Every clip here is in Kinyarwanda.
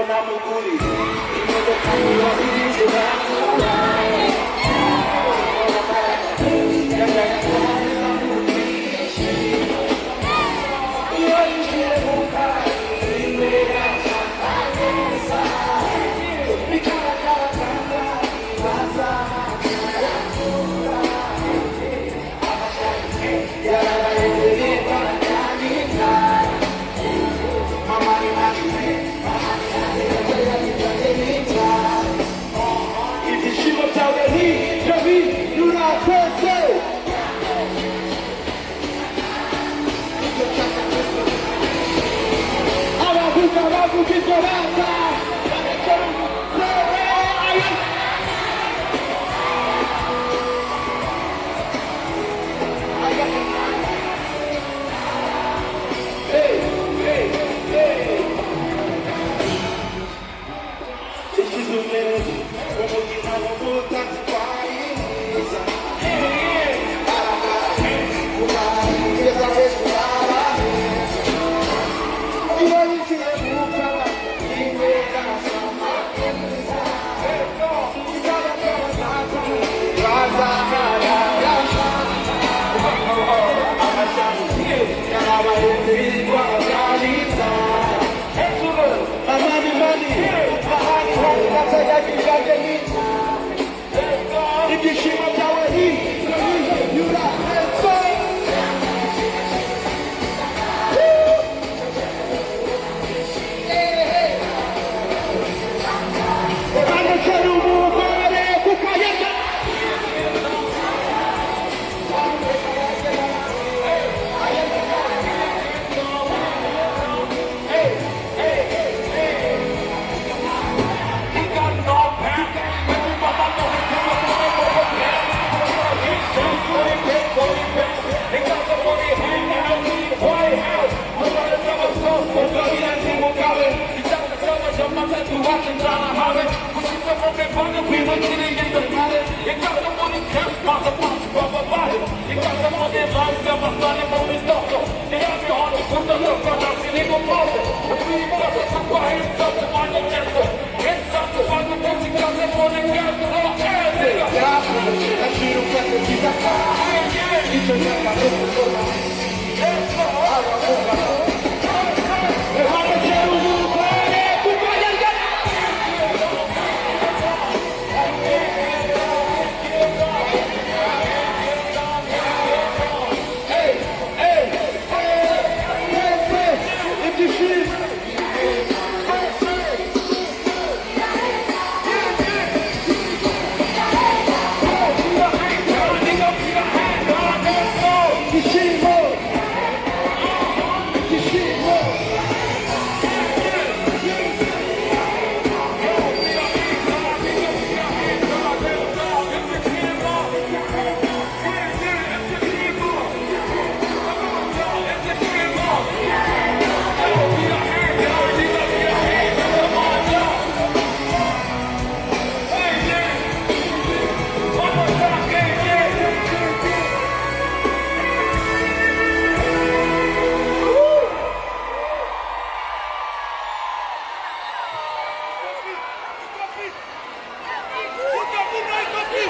namukuri imodoka ntibazigize bamubaye iyo yinjiye mu kazi imbere ashaka neza bigaragara kandi bazahamagara abashaka yarabaye bigaragaza mama ni mama ibyishimo byawe hirya binyura twese abavuga bavuga ibyo bata bagakora umusore ikizungerezi umutima w'umutazi twayiza kugeza hejuru araheza iyo yinjiye mu kabari imbere asoma neza isaba ry'abasaza bazaharara amashami yarabaye birirwa baganiriza amani mani ahari hari gatayagirage n'inzu ibyishimo byawe binyura heza bagakora umugore kukayega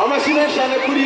amashyi menshi cyane kuri